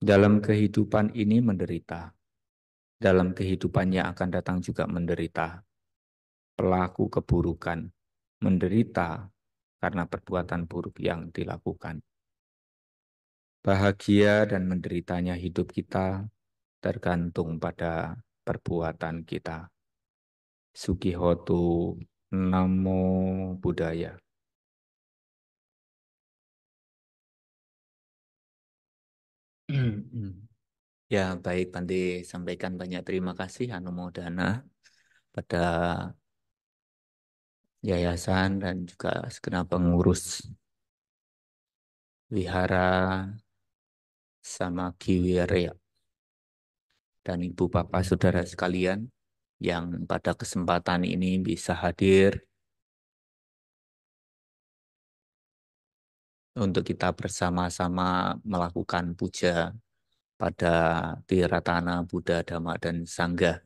Dalam kehidupan ini menderita. Dalam kehidupan yang akan datang juga menderita. Pelaku keburukan menderita karena perbuatan buruk yang dilakukan. Bahagia dan menderitanya hidup kita tergantung pada perbuatan kita. Sugihoto Namo Buddhaya. Ya, baik Bante, sampaikan banyak terima kasih Anumodana pada yayasan dan juga segenap pengurus wihara sama Kiwirya dan Ibu Bapak Saudara sekalian yang pada kesempatan ini bisa hadir untuk kita bersama-sama melakukan puja pada Tiratana Buddha, Dhamma, dan Sangha,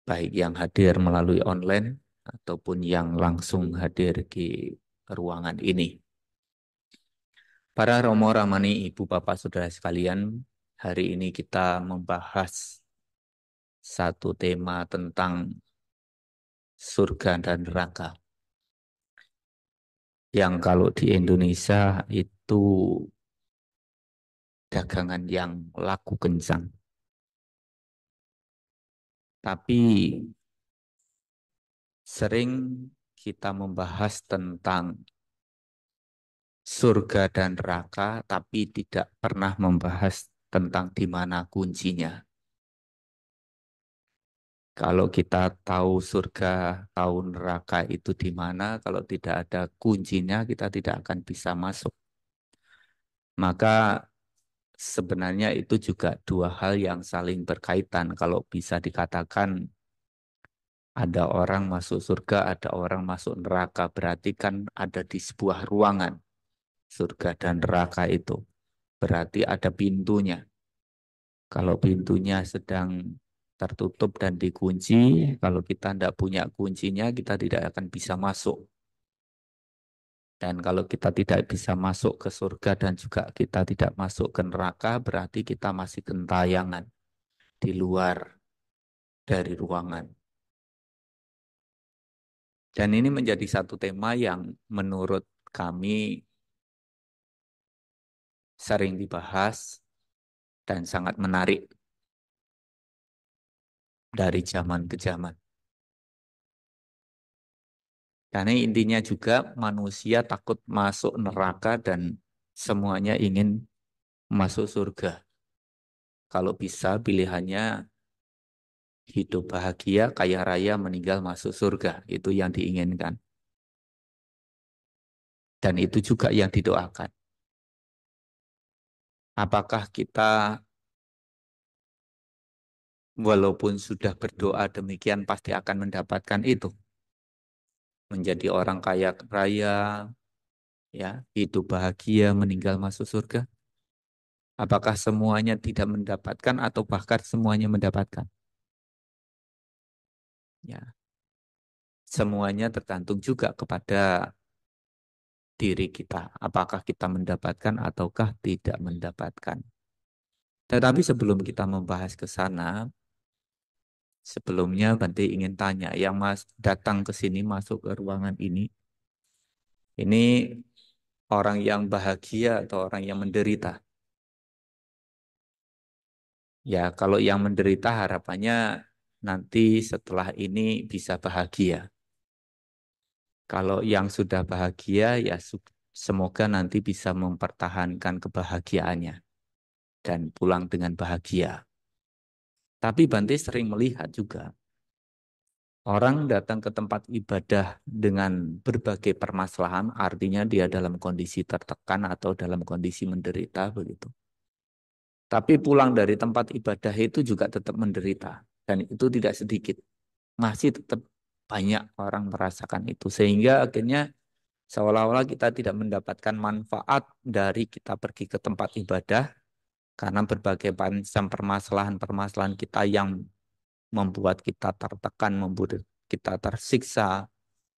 baik yang hadir melalui online ataupun yang langsung hadir di ruangan ini. Para Romo Ramani, Ibu Bapak Saudara sekalian, hari ini kita membahas satu tema tentang surga dan neraka. Yang kalau di Indonesia itu dagangan yang laku kencang. Tapi sering kita membahas tentang surga dan neraka, tapi tidak pernah membahas tentang di mana kuncinya. Kalau kita tahu surga, tahu neraka itu di mana, kalau tidak ada kuncinya, kita tidak akan bisa masuk. Maka sebenarnya itu juga dua hal yang saling berkaitan. Kalau bisa dikatakan ada orang masuk surga, ada orang masuk neraka, berarti kan ada di sebuah ruangan, surga dan neraka itu. Berarti ada pintunya. Kalau pintunya sedang tertutup dan dikunci, kalau kita tidak punya kuncinya, kita tidak akan bisa masuk. Dan kalau kita tidak bisa masuk ke surga dan juga kita tidak masuk ke neraka, berarti kita masih gentayangan di luar dari ruangan. Dan ini menjadi satu tema yang menurut kami sering dibahas dan sangat menarik dari zaman ke zaman. Karena intinya juga manusia takut masuk neraka dan semuanya ingin masuk surga. Kalau bisa pilihannya hidup bahagia, kaya raya, meninggal masuk surga. Itu yang diinginkan. Dan itu juga yang didoakan. Apakah kita walaupun sudah berdoa demikian pasti akan mendapatkan itu? Menjadi orang kaya raya, ya, hidup bahagia, meninggal masuk surga? Apakah semuanya tidak mendapatkan atau bahkan semuanya mendapatkan? Ya, semuanya tergantung juga kepada diri kita. Apakah kita mendapatkan ataukah tidak mendapatkan. Tetapi sebelum kita membahas ke sana, sebelumnya Bante ingin tanya, yang Mas datang ke sini masuk ke ruangan ini orang yang bahagia atau orang yang menderita? Ya, kalau yang menderita harapannya nanti setelah ini bisa bahagia. Kalau yang sudah bahagia, ya semoga nanti bisa mempertahankan kebahagiaannya dan pulang dengan bahagia. Tapi Bante sering melihat juga orang datang ke tempat ibadah dengan berbagai permasalahan, artinya dia dalam kondisi tertekan atau dalam kondisi menderita begitu. Tapi pulang dari tempat ibadah itu juga tetap menderita dan itu tidak sedikit. Masih tetap banyak orang merasakan itu sehingga akhirnya seolah-olah kita tidak mendapatkan manfaat dari kita pergi ke tempat ibadah karena berbagai macam permasalahan-permasalahan kita yang membuat kita tertekan, membuat kita tersiksa,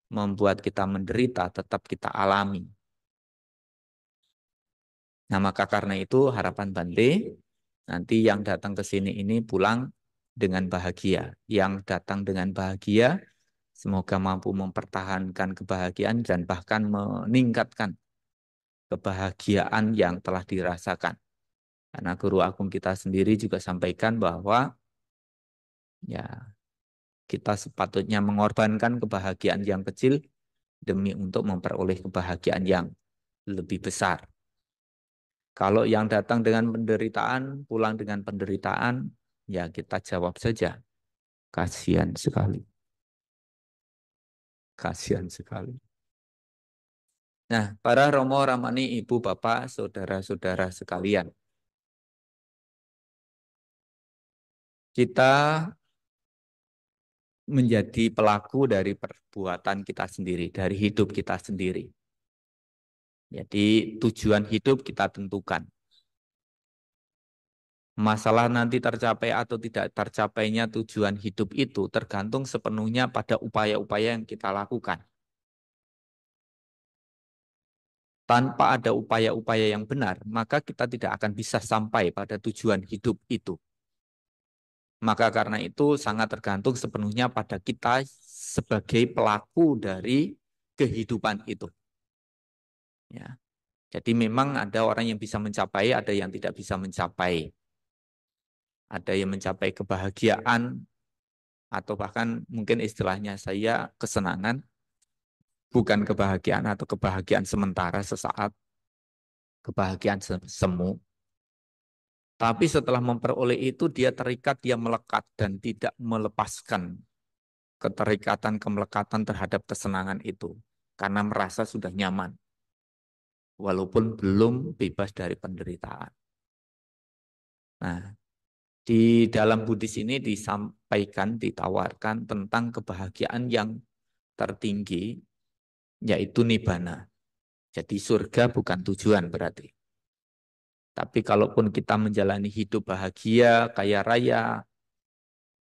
membuat kita menderita, tetap kita alami. Nah, maka karena itu harapan Bante, nanti yang datang ke sini ini pulang dengan bahagia. Yang datang dengan bahagia, semoga mampu mempertahankan kebahagiaan dan bahkan meningkatkan kebahagiaan yang telah dirasakan. Karena guru agung kita sendiri juga sampaikan bahwa ya kita sepatutnya mengorbankan kebahagiaan yang kecil demi untuk memperoleh kebahagiaan yang lebih besar. Kalau yang datang dengan penderitaan, pulang dengan penderitaan, ya kita jawab saja. Kasihan sekali. Kasihan sekali. Nah, para Romo, Ramani, Ibu, Bapak, Saudara-saudara sekalian. Kita menjadi pelaku dari perbuatan kita sendiri, dari hidup kita sendiri. Jadi tujuan hidup kita tentukan. Masalah nanti tercapai atau tidak tercapainya tujuan hidup itu tergantung sepenuhnya pada upaya-upaya yang kita lakukan. Tanpa ada upaya-upaya yang benar, maka kita tidak akan bisa sampai pada tujuan hidup itu. Maka karena itu sangat tergantung sepenuhnya pada kita sebagai pelaku dari kehidupan itu. Ya. Jadi memang ada orang yang bisa mencapai, ada yang tidak bisa mencapai. Ada yang mencapai kebahagiaan, atau bahkan mungkin istilahnya saya kesenangan, bukan kebahagiaan atau kebahagiaan sementara sesaat, kebahagiaan semu. Tapi setelah memperoleh itu dia terikat, dia melekat dan tidak melepaskan keterikatan, kemelekatan terhadap kesenangan itu. Karena merasa sudah nyaman. Walaupun belum bebas dari penderitaan. Nah, di dalam Buddhis ini disampaikan, ditawarkan tentang kebahagiaan yang tertinggi, yaitu Nibbana. Jadi surga bukan tujuan berarti. Tapi kalaupun kita menjalani hidup bahagia, kaya raya,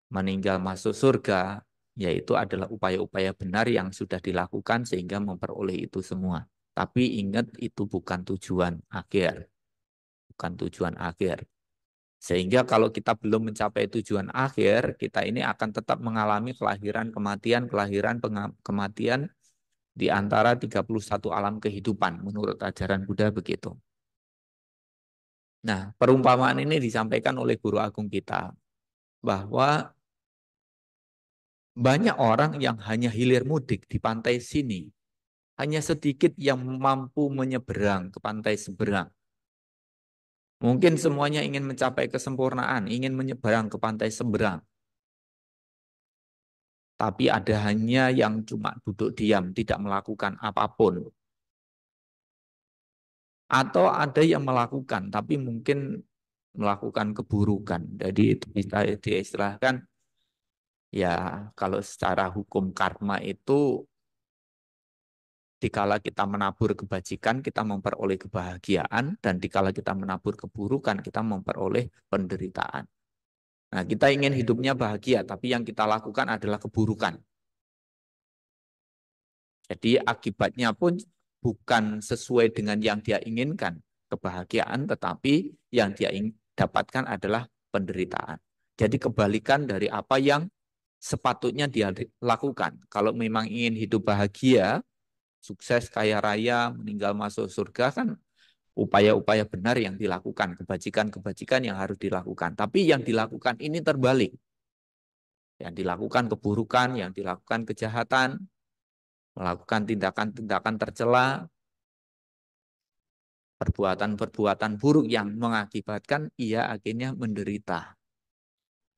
meninggal masuk surga, yaitu adalah upaya-upaya benar yang sudah dilakukan sehingga memperoleh itu semua. Tapi ingat itu bukan tujuan akhir. Bukan tujuan akhir. Sehingga kalau kita belum mencapai tujuan akhir, kita ini akan tetap mengalami kelahiran, kematian, kelahiran, kematian di antara 31 alam kehidupan. Menurut ajaran Buddha begitu. Nah, perumpamaan ini disampaikan oleh guru agung kita bahwa banyak orang yang hanya hilir mudik di pantai sini, hanya sedikit yang mampu menyeberang ke pantai seberang. Mungkin semuanya ingin mencapai kesempurnaan, ingin menyeberang ke pantai seberang. Tapi ada hanya yang cuma duduk diam, tidak melakukan apapun. Atau ada yang melakukan, tapi mungkin melakukan keburukan. Jadi itu bisa diistilahkan, ya kalau secara hukum karma itu dikala kita menabur kebajikan, kita memperoleh kebahagiaan, dan dikala kita menabur keburukan, kita memperoleh penderitaan. Nah, kita ingin hidupnya bahagia, tapi yang kita lakukan adalah keburukan. Jadi akibatnya pun bukan sesuai dengan yang dia inginkan, kebahagiaan, tetapi yang dia dapatkan adalah penderitaan. Jadi kebalikan dari apa yang sepatutnya dia lakukan. Kalau memang ingin hidup bahagia, sukses, kaya raya, meninggal masuk surga kan upaya-upaya benar yang dilakukan, kebajikan-kebajikan yang harus dilakukan. Tapi yang dilakukan ini terbalik. Yang dilakukan keburukan, yang dilakukan kejahatan, melakukan tindakan-tindakan tercela, perbuatan-perbuatan buruk yang mengakibatkan ia akhirnya menderita.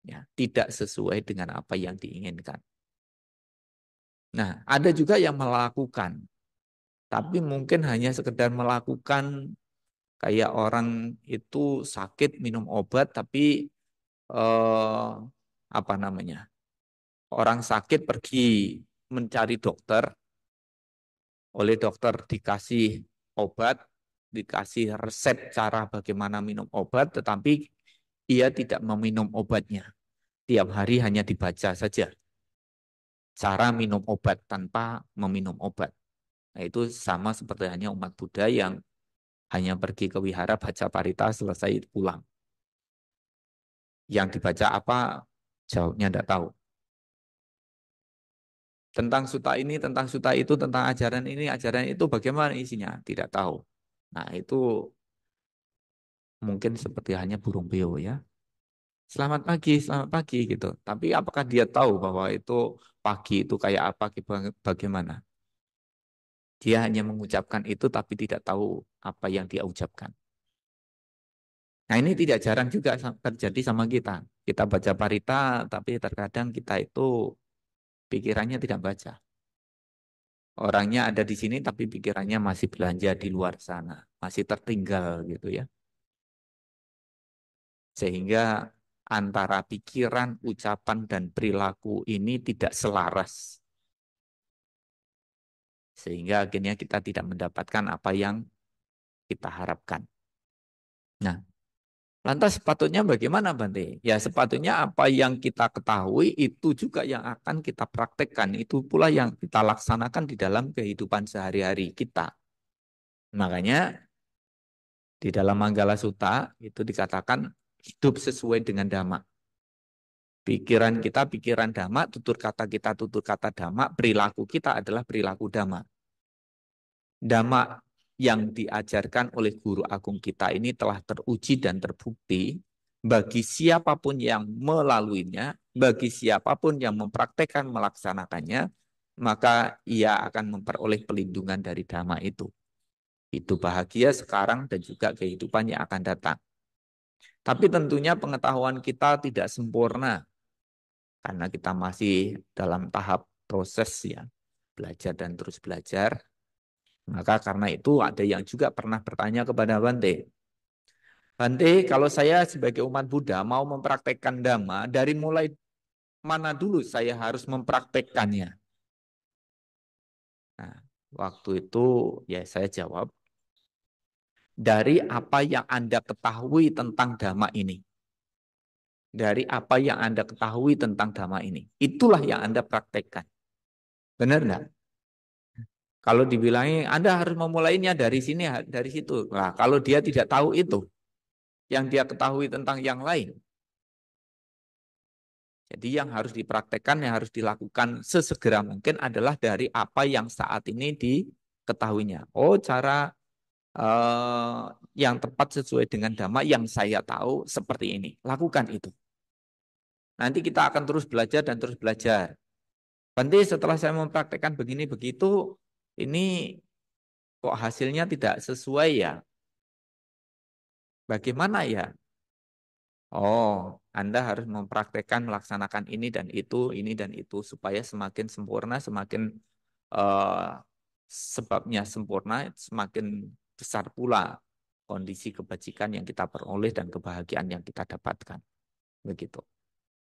Ya, tidak sesuai dengan apa yang diinginkan. Nah, ada juga yang melakukan, tapi mungkin hanya sekedar melakukan. Kayak orang itu sakit minum obat tapi apa namanya? Orang sakit pergi mencari dokter, oleh dokter dikasih obat, dikasih resep cara bagaimana minum obat, tetapi ia tidak meminum obatnya. Tiap hari hanya dibaca saja cara minum obat tanpa meminum obat. Nah, itu sama seperti hanya umat Buddha yang Hanya pergi ke wihara, baca parita, selesai pulang. Yang dibaca apa? Jawabnya tidak tahu. Tentang suta ini, tentang suta itu, tentang ajaran ini, ajaran itu, bagaimana isinya? Tidak tahu. Nah, itu mungkin seperti hanya burung beo ya. Selamat pagi gitu. Tapi apakah dia tahu bahwa itu pagi itu kayak apa, bagaimana? Dia hanya mengucapkan itu tapi tidak tahu apa yang dia ucapkan. Nah ini tidak jarang juga terjadi sama kita. Kita baca parita tapi terkadang kita itu pikirannya tidak baca. Orangnya ada di sini tapi pikirannya masih belanja di luar sana. Masih tertinggal gitu ya. Sehingga antara pikiran, ucapan, dan perilaku ini tidak selaras. Sehingga akhirnya kita tidak mendapatkan apa yang kita harapkan. Nah, lantas sepatutnya bagaimana Bante? Ya sepatutnya apa yang kita ketahui itu juga yang akan kita praktekkan. Itu pula yang kita laksanakan di dalam kehidupan sehari-hari kita. Makanya di dalam Manggala Sutta itu dikatakan hidup sesuai dengan dhamma. Pikiran kita pikiran dhamma, tutur kata kita tutur kata dhamma, perilaku kita adalah perilaku dhamma. Dhamma yang diajarkan oleh guru agung kita ini telah teruji dan terbukti bagi siapapun yang melaluinya, bagi siapapun yang mempraktekkan melaksanakannya, maka ia akan memperoleh pelindungan dari dhamma itu. Itu bahagia sekarang dan juga kehidupan yang akan datang. Tapi tentunya pengetahuan kita tidak sempurna karena kita masih dalam tahap proses ya, belajar dan terus belajar. Maka karena itu ada yang juga pernah bertanya kepada Bante, Bante, kalau saya sebagai umat Buddha mau mempraktekkan Dhamma, dari mulai mana dulu saya harus mempraktekkannya? Nah, waktu itu ya saya jawab, dari apa yang Anda ketahui tentang Dhamma ini. Dari apa yang Anda ketahui tentang Dhamma ini. Itulah yang Anda praktekkan. Benar nggak? Kalau dibilangin Anda harus memulainya dari sini, dari situ. Nah, kalau dia tidak tahu itu, yang dia ketahui tentang yang lain, jadi yang harus dipraktekkan, yang harus dilakukan sesegera mungkin adalah dari apa yang saat ini diketahuinya. Oh, cara yang tepat sesuai dengan dhamma yang saya tahu seperti ini. Lakukan itu. Nanti kita akan terus belajar dan terus belajar. Nanti setelah saya mempraktekkan begini begitu, ini kok hasilnya tidak sesuai ya? Bagaimana ya? Oh, Anda harus mempraktekkan melaksanakan ini dan itu supaya semakin sempurna, semakin eh, sebabnya sempurna, semakin besar pula kondisi kebajikan yang kita peroleh dan kebahagiaan yang kita dapatkan. Begitu.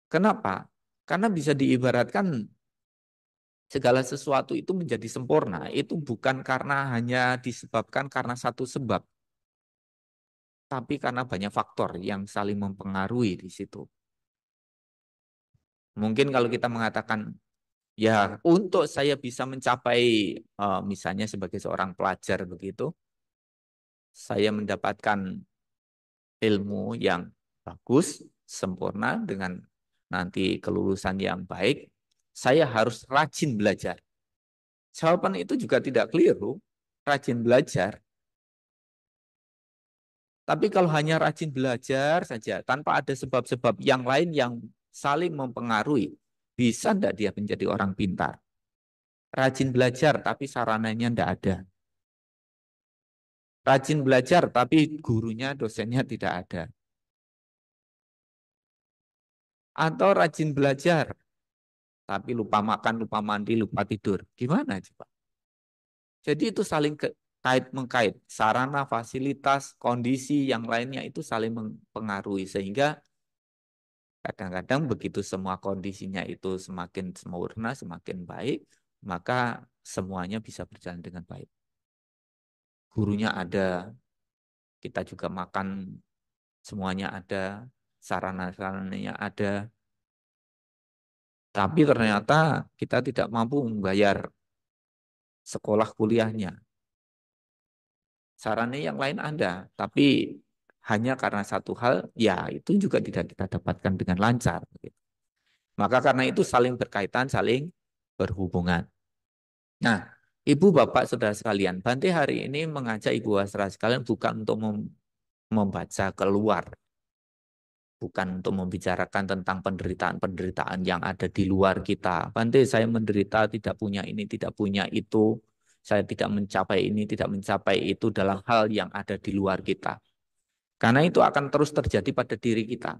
Kenapa? Karena bisa diibaratkan segala sesuatu itu menjadi sempurna. Itu bukan karena hanya disebabkan karena satu sebab, tapi karena banyak faktor yang saling mempengaruhi di situ. Mungkin kalau kita mengatakan, ya untuk saya bisa mencapai, misalnya sebagai seorang pelajar begitu, saya mendapatkan ilmu yang bagus, sempurna dengan nanti kelulusan yang baik, saya harus rajin belajar. Jawaban itu juga tidak keliru, rajin belajar. Tapi kalau hanya rajin belajar saja, tanpa ada sebab-sebab yang lain yang saling mempengaruhi, bisa tidak dia menjadi orang pintar? Rajin belajar, tapi sarananya tidak ada. Rajin belajar, tapi gurunya, dosennya tidak ada. Atau rajin belajar, tapi lupa makan, lupa mandi, lupa tidur. Gimana coba? Jadi itu saling kait-mengkait. Sarana, fasilitas, kondisi yang lainnya itu saling mempengaruhi. Sehingga kadang-kadang begitu semua kondisinya itu semakin sempurna, semakin baik, maka semuanya bisa berjalan dengan baik. Gurunya ada, kita juga makan, semuanya ada, sarana-sarananya ada. Tapi ternyata kita tidak mampu membayar sekolah kuliahnya. Sarana yang lain ada, tapi hanya karena satu hal, ya itu juga tidak kita dapatkan dengan lancar. Maka karena itu saling berkaitan, saling berhubungan. Nah, Ibu Bapak Saudara sekalian, Bante hari ini mengajak Ibu Bapak Saudara sekalian bukan untuk membaca keluar, bukan untuk membicarakan tentang penderitaan-penderitaan yang ada di luar kita. Bante, saya menderita, tidak punya ini, tidak punya itu, saya tidak mencapai ini, tidak mencapai itu dalam hal yang ada di luar kita. Karena itu akan terus terjadi pada diri kita.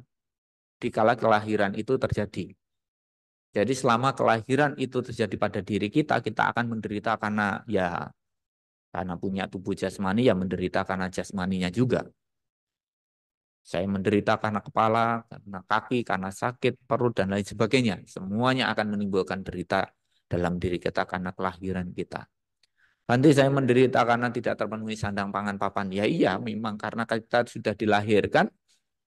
Dikala kelahiran itu terjadi. Jadi selama kelahiran itu terjadi pada diri kita akan menderita karena punya tubuh jasmani, ya menderita karena jasmaninya juga. Saya menderita karena kepala, karena kaki, karena sakit, perut, dan lain sebagainya. Semuanya akan menimbulkan derita dalam diri kita karena kelahiran kita. Nanti saya menderita karena tidak terpenuhi sandang pangan papan. Ya iya, memang karena kita sudah dilahirkan,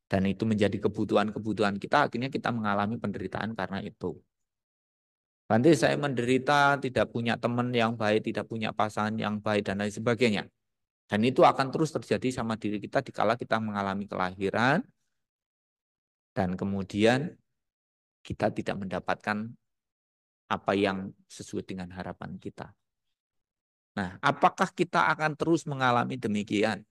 dan itu menjadi kebutuhan-kebutuhan kita, akhirnya kita mengalami penderitaan karena itu. Nanti saya menderita, tidak punya teman yang baik, tidak punya pasangan yang baik, dan lain sebagainya. Dan itu akan terus terjadi sama diri kita dikala kita mengalami kelahiran, dan kemudian kita tidak mendapatkan apa yang sesuai dengan harapan kita. Nah, apakah kita akan terus mengalami demikian?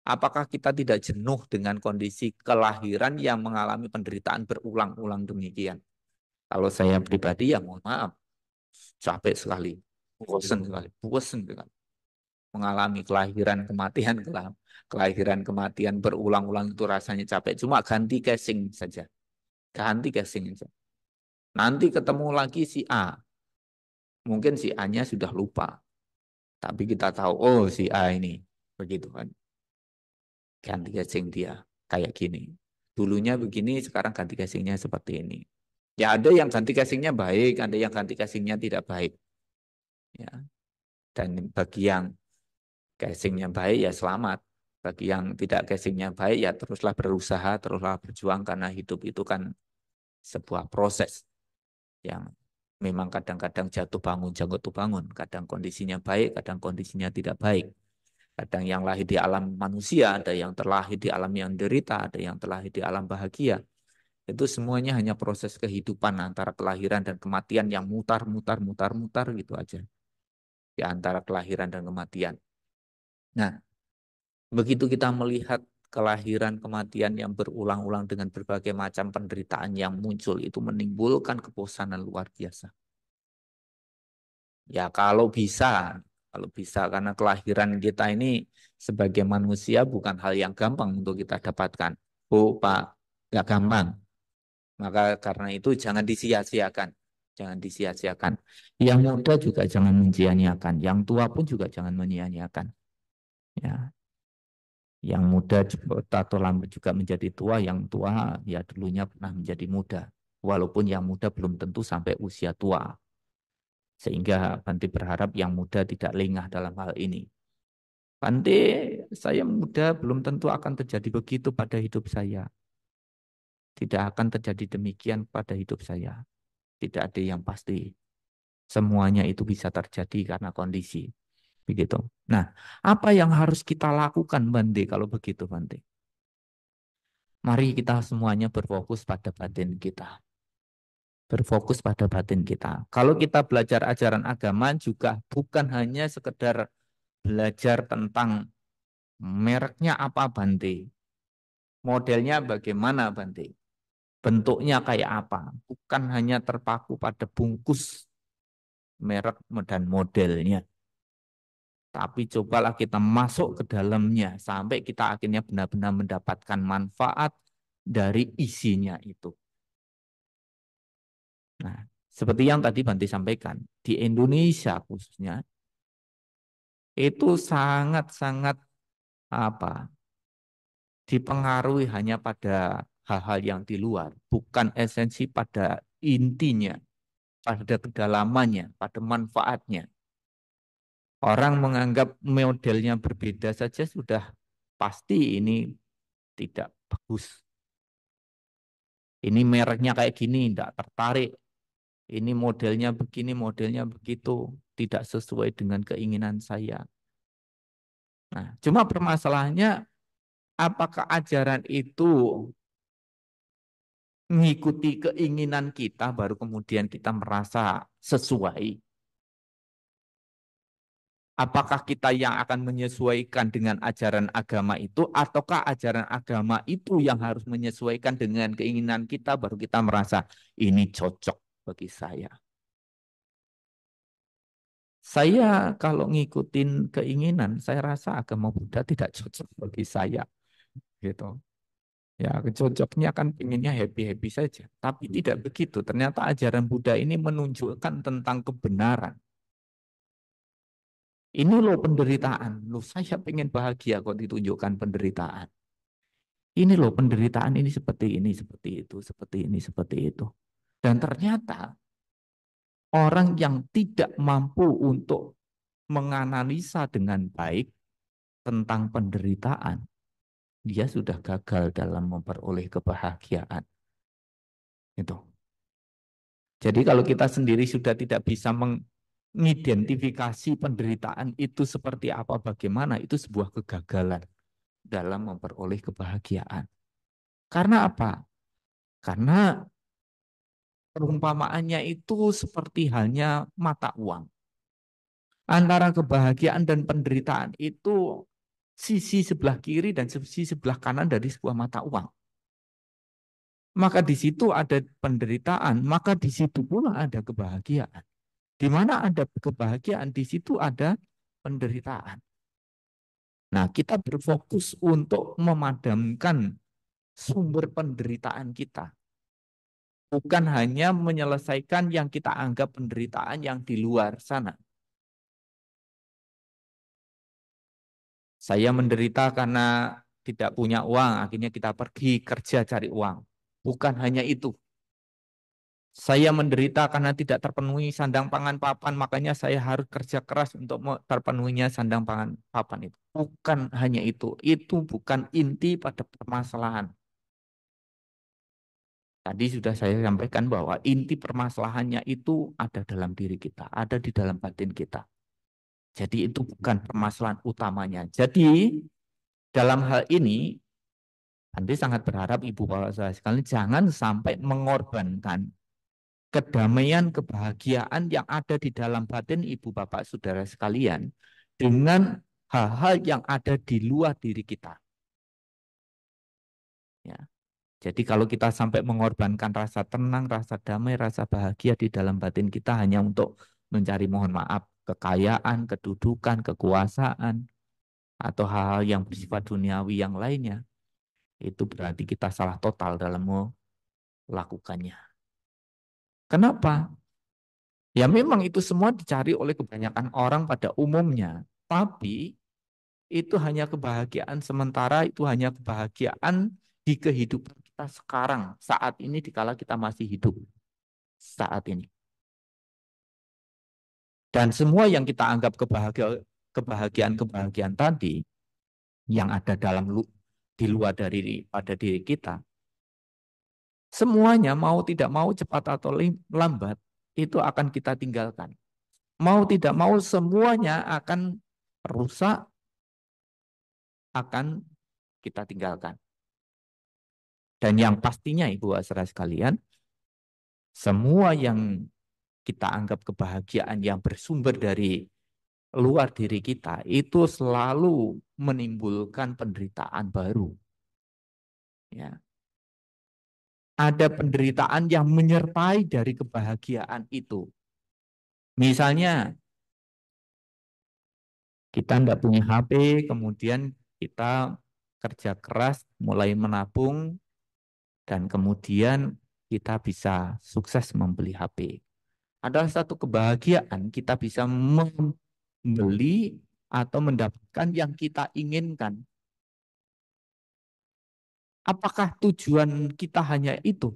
Apakah kita tidak jenuh dengan kondisi kelahiran yang mengalami penderitaan berulang-ulang demikian? Kalau saya pribadi, ya mohon maaf, capek sekali, bosan sekali, bosan sekali. Mengalami kelahiran kematian berulang-ulang itu rasanya capek. Cuma ganti casing saja, ganti casing saja. Nanti ketemu lagi si A, mungkin si A-nya sudah lupa, tapi kita tahu, oh si A ini, begitu kan. Ganti casing dia, kayak gini. Dulunya begini, sekarang ganti casingnya seperti ini. Ya ada yang ganti casingnya baik, ada yang ganti casingnya tidak baik. Ya. Dan bagi yang casingnya baik ya selamat. Bagi yang tidak casingnya baik ya teruslah berusaha, teruslah berjuang karena hidup itu kan sebuah proses yang memang kadang-kadang jatuh bangun, kadang kondisinya baik, kadang kondisinya tidak baik. Kadang yang lahir di alam manusia, ada yang terlahir di alam yang derita, ada yang terlahir di alam bahagia. Itu semuanya hanya proses kehidupan antara kelahiran dan kematian yang mutar gitu aja. Di antara kelahiran dan kematian. Nah, begitu kita melihat kelahiran kematian yang berulang-ulang dengan berbagai macam penderitaan yang muncul, itu menimbulkan kebosanan luar biasa. Ya kalau bisa karena kelahiran kita ini sebagai manusia bukan hal yang gampang untuk kita dapatkan. Oh Pak, nggak gampang. Maka karena itu jangan disia-siakan. Jangan disia-siakan. Yang muda juga jangan menyia-nyiakan. Yang tua pun juga jangan menyia-nyiakan. Ya, yang muda atau lambat juga menjadi tua. Yang tua ya dulunya pernah menjadi muda. Walaupun yang muda belum tentu sampai usia tua. Sehingga Bante berharap yang muda tidak lengah dalam hal ini. Bante, saya muda belum tentu akan terjadi begitu pada hidup saya. Tidak akan terjadi demikian pada hidup saya. Tidak ada yang pasti. Semuanya itu bisa terjadi karena kondisi. Begitu. Nah, apa yang harus kita lakukan, Bante, kalau begitu, Bante? Mari kita semuanya berfokus pada batin kita. Berfokus pada batin kita. Kalau kita belajar ajaran agama juga bukan hanya sekedar belajar tentang mereknya apa, Bante. Modelnya bagaimana, Bante. Bentuknya kayak apa. Bukan hanya terpaku pada bungkus merek dan modelnya. Tapi cobalah kita masuk ke dalamnya sampai kita akhirnya benar-benar mendapatkan manfaat dari isinya itu. Nah, seperti yang tadi Banti sampaikan, di Indonesia khususnya itu sangat-sangat apa? Dipengaruhi hanya pada hal-hal yang di luar, bukan esensi pada intinya, pada kedalamannya, pada manfaatnya. Orang menganggap modelnya berbeda saja sudah pasti ini tidak bagus. Ini mereknya kayak gini, tidak tertarik. Ini modelnya begini, modelnya begitu. Tidak sesuai dengan keinginan saya. Nah, cuma permasalahannya apakah ajaran itu mengikuti keinginan kita baru kemudian kita merasa sesuai? Apakah kita yang akan menyesuaikan dengan ajaran agama itu, ataukah ajaran agama itu yang harus menyesuaikan dengan keinginan kita, baru kita merasa ini cocok bagi saya. Saya kalau ngikutin keinginan, saya rasa agama Buddha tidak cocok bagi saya, gitu. Ya, cocoknya kan pinginnya happy-happy saja. Tapi tidak begitu. Ternyata ajaran Buddha ini menunjukkan tentang kebenaran. Ini loh penderitaan. Loh, saya pengen bahagia kok ditunjukkan penderitaan. Ini loh penderitaan ini seperti ini, seperti itu, seperti ini, seperti itu. Dan ternyata orang yang tidak mampu untuk menganalisa dengan baik tentang penderitaan, dia sudah gagal dalam memperoleh kebahagiaan. Itu. Jadi kalau kita sendiri sudah tidak bisa mengidentifikasi penderitaan itu seperti apa, bagaimana, itu sebuah kegagalan dalam memperoleh kebahagiaan. Karena apa? Karena perumpamaannya itu seperti halnya mata uang. Antara kebahagiaan dan penderitaan itu sisi sebelah kiri dan sisi sebelah kanan dari sebuah mata uang. Maka di situ ada penderitaan, maka di situ pula ada kebahagiaan. Di mana ada kebahagiaan, di situ ada penderitaan. Nah, kita berfokus untuk memadamkan sumber penderitaan kita. Bukan hanya menyelesaikan yang kita anggap penderitaan yang di luar sana. Saya menderita karena tidak punya uang, akhirnya kita pergi kerja cari uang. Bukan hanya itu. Saya menderita karena tidak terpenuhi sandang pangan papan, makanya saya harus kerja keras untuk terpenuhinya sandang pangan papan itu. Bukan hanya itu bukan inti pada permasalahan. Tadi sudah saya sampaikan bahwa inti permasalahannya itu ada dalam diri kita, ada di dalam batin kita. Jadi itu bukan permasalahan utamanya. Jadi dalam hal ini, Andi sangat berharap Ibu Bapak saya sekalian jangan sampai mengorbankan kedamaian, kebahagiaan yang ada di dalam batin Ibu Bapak Saudara sekalian dengan hal-hal yang ada di luar diri kita. Ya. Jadi kalau kita sampai mengorbankan rasa tenang, rasa damai, rasa bahagia di dalam batin kita hanya untuk mencari mohon maaf kekayaan, kedudukan, kekuasaan, atau hal-hal yang bersifat duniawi yang lainnya, itu berarti kita salah total dalam melakukannya. Kenapa? Ya memang itu semua dicari oleh kebanyakan orang pada umumnya. Tapi itu hanya kebahagiaan sementara, itu hanya kebahagiaan di kehidupan kita sekarang, saat ini dikala kita masih hidup saat ini. Dan semua yang kita anggap kebahagiaan-kebahagiaan tadi yang ada dalam di luar dari pada diri kita, semuanya mau tidak mau cepat atau lambat itu akan kita tinggalkan. Mau tidak mau semuanya akan rusak, akan kita tinggalkan. Dan yang pastinya Ibu Asra sekalian, semua yang kita anggap kebahagiaan yang bersumber dari luar diri kita itu selalu menimbulkan penderitaan baru. Ya. Ada penderitaan yang menyertai dari kebahagiaan itu. Misalnya kita tidak punya HP, kemudian kita kerja keras, mulai menabung, dan kemudian kita bisa sukses membeli HP. Adalah satu kebahagiaan kita bisa membeli atau mendapatkan yang kita inginkan. Apakah tujuan kita hanya itu?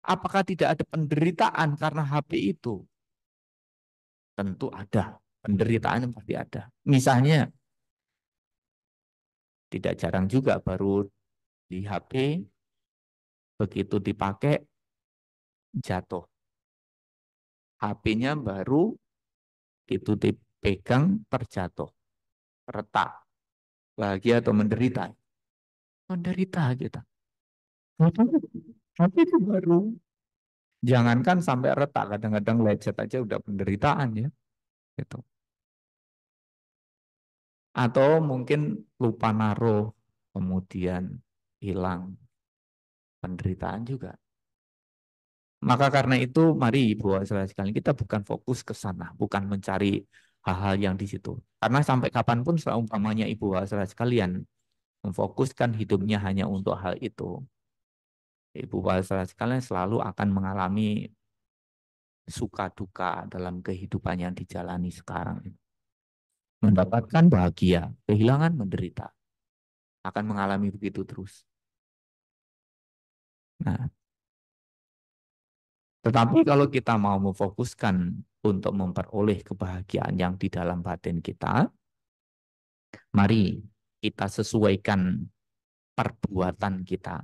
Apakah tidak ada penderitaan karena HP itu? Tentu ada. Penderitaan yang pasti ada. Misalnya, tidak jarang juga baru di HP, begitu dipakai, jatuh. HP-nya baru, itu dipegang, terjatuh. Retak. Bahagia atau menderita? Menderita kita. Tapi itu baru. Jangankan sampai retak, kadang-kadang lecet aja udah penderitaan ya. Gitu. Atau mungkin lupa naruh, kemudian hilang, penderitaan juga. Maka karena itu, mari Ibu saudara sekalian, kita bukan fokus ke sana, bukan mencari hal-hal yang di situ. Karena sampai kapanpun seumpamanya Ibu saudara sekalian memfokuskan hidupnya hanya untuk hal itu, Ibu saudara sekalian selalu akan mengalami suka duka dalam kehidupan yang dijalani sekarang. Mendapatkan bahagia, kehilangan menderita. Akan mengalami begitu terus. Nah, tetapi kalau kita mau memfokuskan untuk memperoleh kebahagiaan yang di dalam batin kita, mari kita sesuaikan perbuatan kita,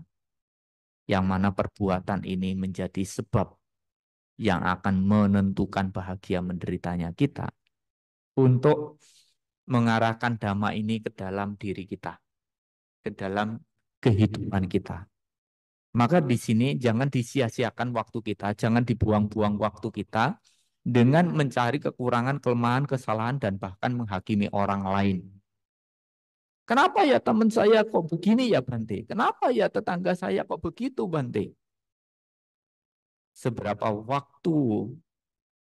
yang mana perbuatan ini menjadi sebab yang akan menentukan bahagia menderitanya kita, untuk mengarahkan dhamma ini ke dalam diri kita, ke dalam kehidupan kita. Maka di sini jangan disia-siakan waktu kita, jangan dibuang-buang waktu kita dengan mencari kekurangan, kelemahan, kesalahan, dan bahkan menghakimi orang lain. Kenapa ya teman saya kok begini ya Bante? Kenapa ya tetangga saya kok begitu Bante? Seberapa waktu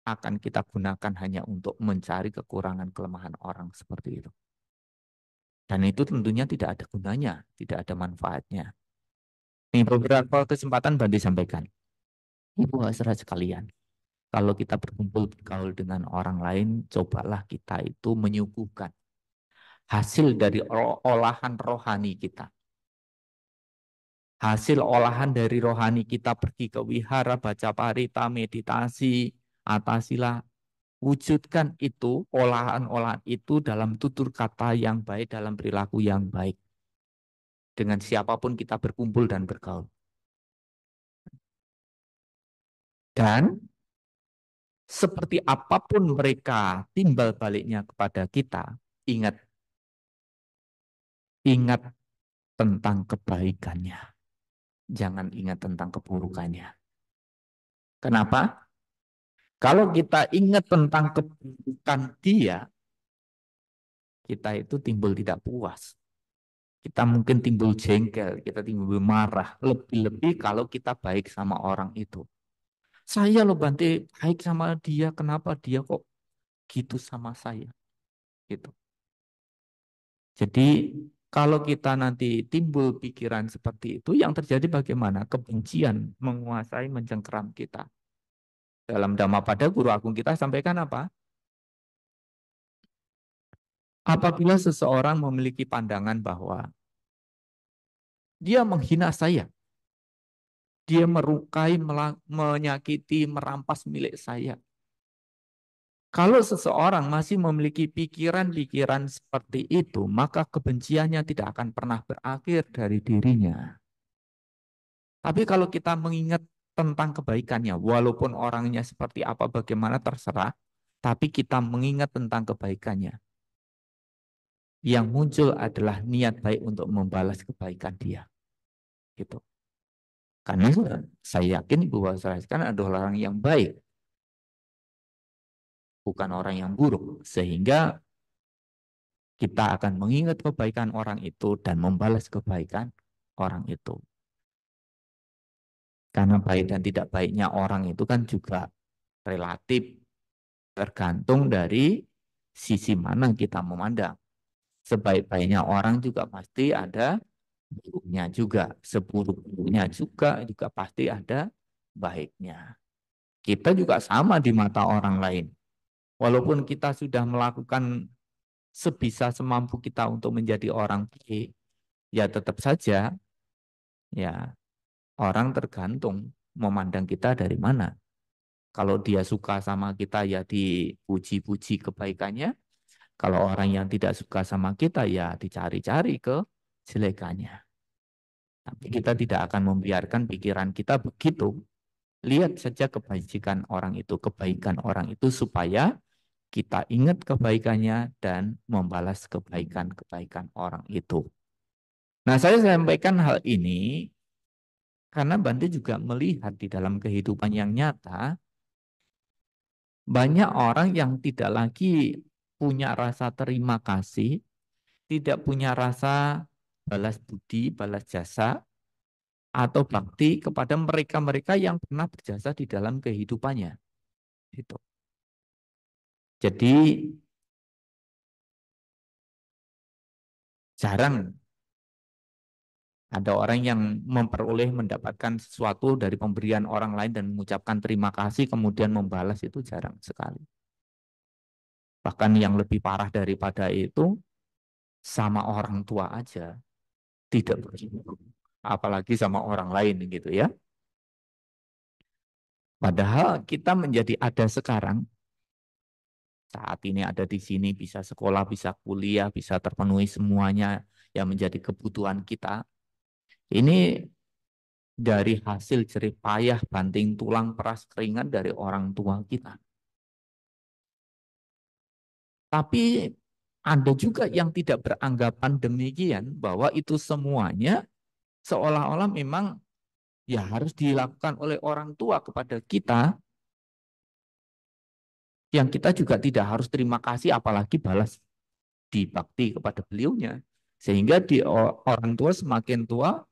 akan kita gunakan hanya untuk mencari kekurangan, kelemahan orang seperti itu? Dan itu tentunya tidak ada gunanya, tidak ada manfaatnya. Ini beberapa kesempatan Bante sampaikan. Ibu saudara sekalian, kalau kita berkumpul bergaul dengan orang lain, cobalah kita itu menyuguhkan hasil dari olahan rohani kita. Hasil olahan dari rohani kita pergi ke wihara, baca parita, meditasi, atasilah. Wujudkan itu, olahan-olahan itu dalam tutur kata yang baik, dalam perilaku yang baik. Dengan siapapun kita berkumpul dan bergaul. Dan seperti apapun mereka timbal baliknya kepada kita, ingat tentang kebaikannya. Jangan ingat tentang keburukannya. Kenapa? Kalau kita ingat tentang keburukan dia, kita itu timbul tidak puas. Kita mungkin timbul jengkel, kita timbul marah. Lebih-lebih kalau kita baik sama orang itu. Saya loh Bante, baik sama dia, kenapa dia kok gitu sama saya? Gitu. Jadi kalau kita nanti timbul pikiran seperti itu, yang terjadi bagaimana? Kebencian menguasai, mencengkeram kita. Dalam Dhammapada Guru Agung kita sampaikan apa? Apabila seseorang memiliki pandangan bahwa dia menghina saya, dia merukai, menyakiti, merampas milik saya. Kalau seseorang masih memiliki pikiran-pikiran seperti itu, maka kebenciannya tidak akan pernah berakhir dari dirinya. Tapi kalau kita mengingat tentang kebaikannya, walaupun orangnya seperti apa, bagaimana terserah, tapi kita mengingat tentang kebaikannya. Yang muncul adalah niat baik untuk membalas kebaikan dia. Gitu. Karena saya yakin bahwa saya sekarang adalah orang yang baik, bukan orang yang buruk. Sehingga kita akan mengingat kebaikan orang itu dan membalas kebaikan orang itu. Karena baik dan tidak baiknya orang itu kan juga relatif, tergantung dari sisi mana kita memandang. Sebaik-baiknya orang juga pasti ada buruknya juga. Seburuk-buruknya juga pasti ada baiknya. Kita juga sama di mata orang lain. Walaupun kita sudah melakukan sebisa semampu kita untuk menjadi orang baik, ya tetap saja ya orang tergantung memandang kita dari mana. Kalau dia suka sama kita ya dipuji-puji kebaikannya. Kalau orang yang tidak suka sama kita ya dicari-cari kejelekannya. Tapi kita tidak akan membiarkan pikiran kita begitu. Lihat saja kebajikan orang itu, kebaikan orang itu supaya kita ingat kebaikannya dan membalas kebaikan-kebaikan orang itu. Nah, saya sampaikan hal ini karena Bante juga melihat di dalam kehidupan yang nyata, banyak orang yang tidak lagi punya rasa terima kasih, tidak punya rasa balas budi, balas jasa, atau bakti kepada mereka-mereka yang pernah berjasa di dalam kehidupannya. Gitu. Jadi jarang ada orang yang memperoleh mendapatkan sesuatu dari pemberian orang lain dan mengucapkan terima kasih kemudian membalas, itu jarang sekali. Bahkan yang lebih parah daripada itu, sama orang tua aja tidak begitu. Apalagi sama orang lain gitu ya. Padahal kita menjadi ada sekarang, saat ini ada di sini, bisa sekolah, bisa kuliah, bisa terpenuhi semuanya yang menjadi kebutuhan kita. Ini dari hasil jerih payah, banting tulang, peras keringat dari orang tua kita. Tapi ada juga yang tidak beranggapan demikian, bahwa itu semuanya seolah-olah memang ya harus dilakukan oleh orang tua kepada kita, yang kita juga tidak harus terima kasih apalagi balas dibakti kepada beliaunya. Sehingga orang tua semakin tua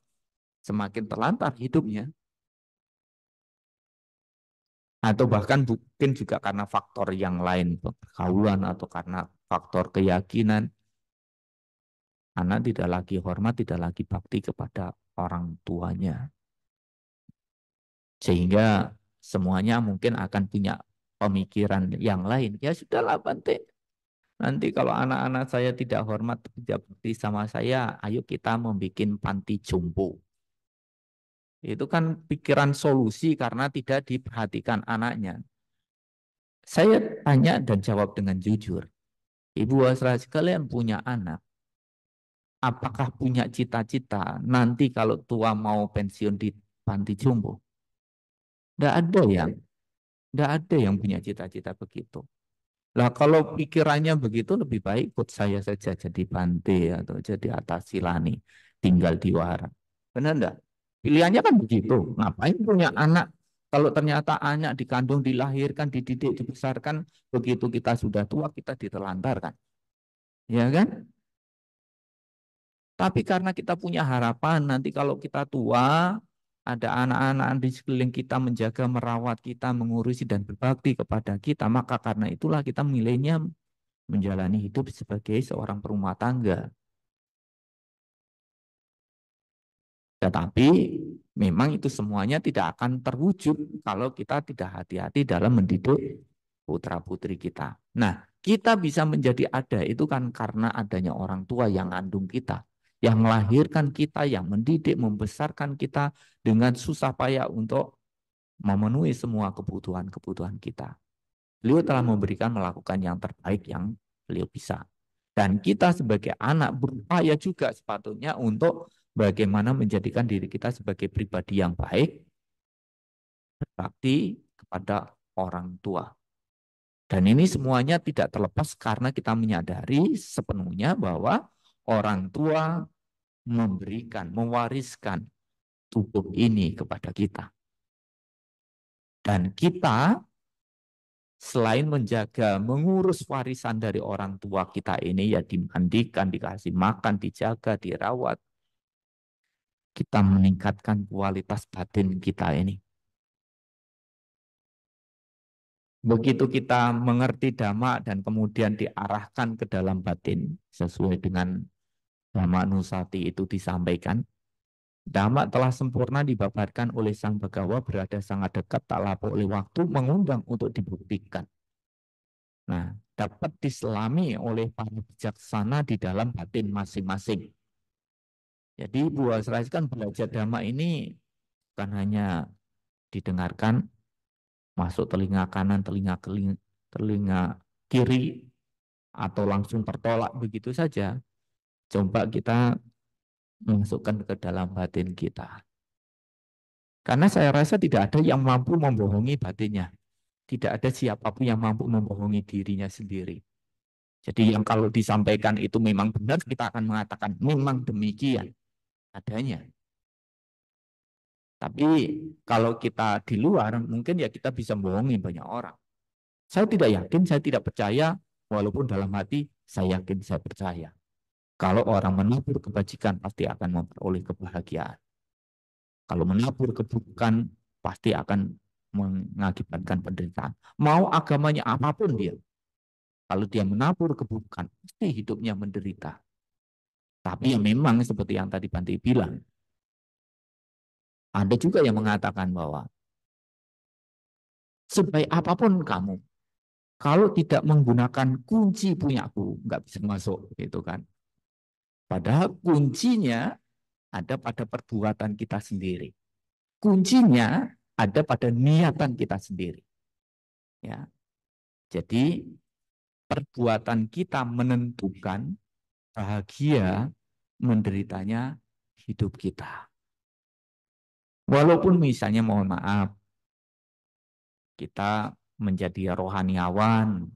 semakin terlantar hidupnya. Atau bahkan mungkin juga karena faktor yang lain, pergaulan atau karena faktor keyakinan, anak tidak lagi hormat, tidak lagi bakti kepada orang tuanya. Sehingga semuanya mungkin akan punya pemikiran yang lain. Ya sudahlah Bante, nanti kalau anak-anak saya tidak hormat, tidak bakti sama saya, ayo kita membuat panti jompo. Itu kan pikiran solusi karena tidak diperhatikan anaknya. Saya tanya dan jawab dengan jujur. Ibu wasra sekalian punya anak. Apakah punya cita-cita nanti kalau tua mau pensiun di panti jompo? Tidak ada yang, tidak ada yang punya cita-cita begitu. Lah kalau pikirannya begitu lebih baik ikut saya saja jadi bante atau jadi atas silani, tinggal di wara. Benar enggak? Pilihannya kan begitu. Ngapain punya anak kalau ternyata anak dikandung, dilahirkan, dididik, dibesarkan, begitu kita sudah tua kita ditelantarkan. Ya kan? Tapi karena kita punya harapan nanti kalau kita tua, ada anak-anak di sekeliling kita menjaga, merawat kita, mengurusi dan berbakti kepada kita, maka karena itulah kita milihnya menjalani hidup sebagai seorang perumah tangga. Tetapi memang itu semuanya tidak akan terwujud kalau kita tidak hati-hati dalam mendidik putra-putri kita. Nah, kita bisa menjadi ada itu kan karena adanya orang tua yang ngandung kita, yang melahirkan kita, yang mendidik, membesarkan kita dengan susah payah untuk memenuhi semua kebutuhan-kebutuhan kita. Beliau telah memberikan, melakukan yang terbaik yang beliau bisa. Dan kita sebagai anak berupaya juga sepatutnya untuk bagaimana menjadikan diri kita sebagai pribadi yang baik, berbakti kepada orang tua. Dan ini semuanya tidak terlepas karena kita menyadari sepenuhnya bahwa orang tua memberikan, mewariskan tubuh ini kepada kita. Dan kita selain menjaga, mengurus warisan dari orang tua kita ini, ya dimandikan, dikasih makan, dijaga, dirawat, kita meningkatkan kualitas batin kita ini. Begitu kita mengerti dhamma dan kemudian diarahkan ke dalam batin sesuai dengan dhamma nusati itu disampaikan, dhamma telah sempurna dibabarkan oleh Sang Bagawa, berada sangat dekat, tak lapuk oleh waktu, mengundang untuk dibuktikan. Nah, dapat diselami oleh para bijaksana di dalam batin masing-masing. Jadi Bu Asrais kan belajar dhamma ini bukan hanya didengarkan, masuk telinga kanan, telinga kiri, atau langsung tertolak begitu saja. Coba kita masukkan ke dalam batin kita. Karena saya rasa tidak ada yang mampu membohongi batinnya. Tidak ada siapapun yang mampu membohongi dirinya sendiri. Jadi yang kalau disampaikan itu memang benar, kita akan mengatakan memang demikian adanya. Tapi kalau kita di luar, mungkin ya kita bisa membohongi banyak orang. Saya tidak yakin, saya tidak percaya, walaupun dalam hati saya yakin, saya percaya. Kalau orang menabur kebajikan, pasti akan memperoleh kebahagiaan. Kalau menabur keburukan, pasti akan mengakibatkan penderitaan. Mau agamanya apapun dia, kalau dia menabur keburukan, pasti hidupnya menderita. Tapi ya memang seperti yang tadi Banti bilang, ada juga yang mengatakan bahwa sebaik apapun kamu, kalau tidak menggunakan kunci punyaku, nggak bisa masuk, gitu kan. Padahal kuncinya ada pada perbuatan kita sendiri. Kuncinya ada pada niatan kita sendiri. Ya, jadi perbuatan kita menentukan bahagia menderitanya hidup kita. Walaupun misalnya mohon maaf, kita menjadi rohaniawan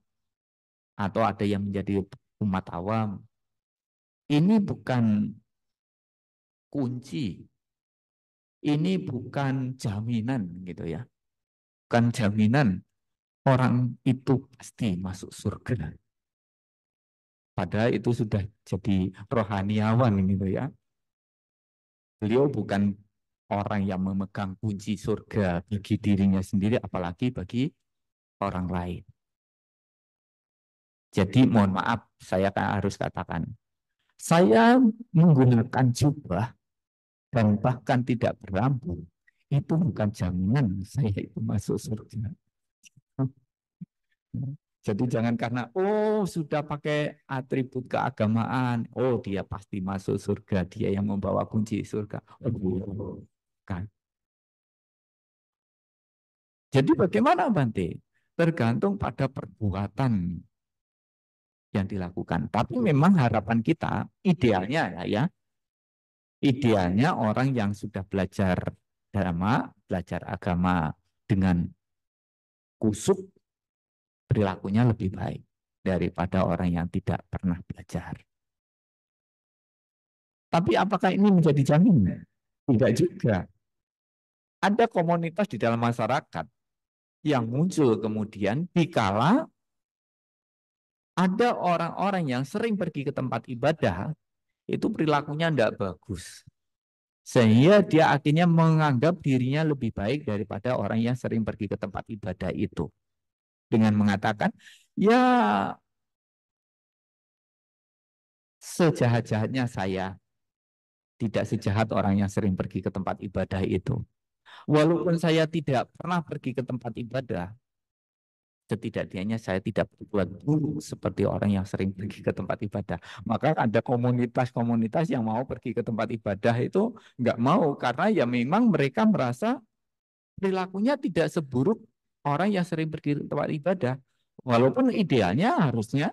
atau ada yang menjadi umat awam, ini bukan kunci, ini bukan jaminan gitu ya. Bukan jaminan orang itu pasti masuk surga. Padahal itu sudah jadi rohaniawan gitu ya. Beliau bukan orang yang memegang kunci surga bagi dirinya sendiri, apalagi bagi orang lain. Jadi mohon maaf, saya harus katakan, saya menggunakan jubah dan bahkan tidak berambut, itu bukan jaminan saya itu masuk surga. Jadi jangan karena, oh sudah pakai atribut keagamaan, oh dia pasti masuk surga, dia yang membawa kunci surga. Oh, kan. Jadi bagaimana Bante? Tergantung pada perbuatan yang dilakukan. Tapi memang harapan kita, idealnya ya, idealnya orang yang sudah belajar dharma, belajar agama dengan kusuk, perilakunya lebih baik daripada orang yang tidak pernah belajar. Tapi apakah ini menjadi jaminan? Tidak juga. Ada komunitas di dalam masyarakat yang muncul kemudian dikala ada orang-orang yang sering pergi ke tempat ibadah, itu perilakunya tidak bagus. Sehingga dia akhirnya menganggap dirinya lebih baik daripada orang yang sering pergi ke tempat ibadah itu. Dengan mengatakan, ya sejahat-jahatnya saya, tidak sejahat orang yang sering pergi ke tempat ibadah itu. Walaupun saya tidak pernah pergi ke tempat ibadah, setidaknya saya tidak berbuat buruk seperti orang yang sering pergi ke tempat ibadah. Maka ada komunitas-komunitas yang mau pergi ke tempat ibadah itu nggak mau karena ya memang mereka merasa perilakunya tidak seburuk orang yang sering pergi ke tempat ibadah. Walaupun idealnya harusnya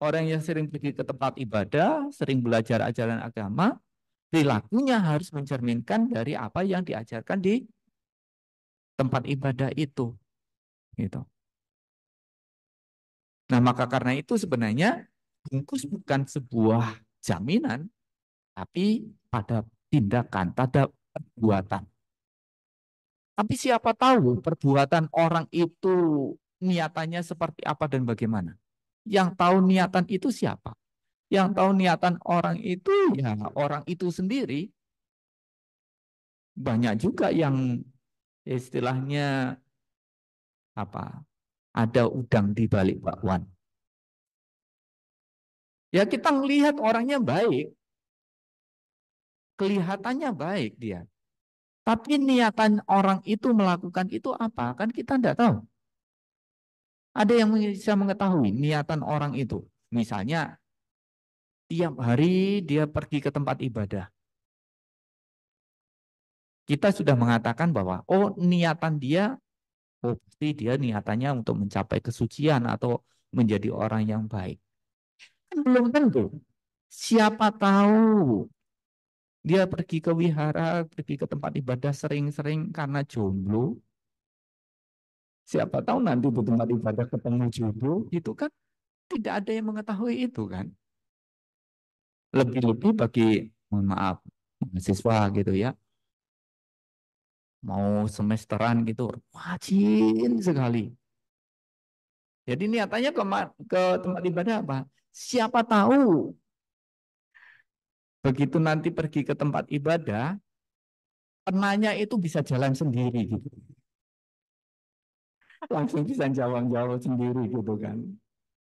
orang yang sering pergi ke tempat ibadah, sering belajar ajaran agama, perilakunya harus mencerminkan dari apa yang diajarkan di tempat ibadah itu. Gitu. Nah, maka karena itu sebenarnya bungkus bukan sebuah jaminan, tapi pada tindakan, pada perbuatan. Tapi siapa tahu perbuatan orang itu niatannya seperti apa dan bagaimana. Yang tahu niatan itu siapa? Yang tahu niatan orang itu ya orang itu sendiri. Banyak juga yang istilahnya apa? Ada udang di balik bakwan. Ya kita melihat orangnya baik, kelihatannya baik dia. Tapi niatan orang itu melakukan itu apa? Kan kita tidak tahu. Ada yang bisa mengetahui niatan orang itu. Misalnya, tiap hari dia pergi ke tempat ibadah. Kita sudah mengatakan bahwa, oh niatan dia, oh pasti dia niatannya untuk mencapai kesucian atau menjadi orang yang baik. Kan belum tentu. Siapa tahu dia pergi ke wihara, pergi ke tempat ibadah sering-sering karena jomblo. Siapa tahu nanti di tempat ibadah ketemu jodoh, itu kan tidak ada yang mengetahui itu kan. Lebih-lebih bagi, mohon maaf, mahasiswa gitu ya, mau semesteran gitu, rajin sekali. Jadi niatannya ke tempat ibadah apa? Siapa tahu begitu nanti pergi ke tempat ibadah, penanya itu bisa jalan sendiri gitu. Langsung bisa jawab-jawab sendiri gitu kan.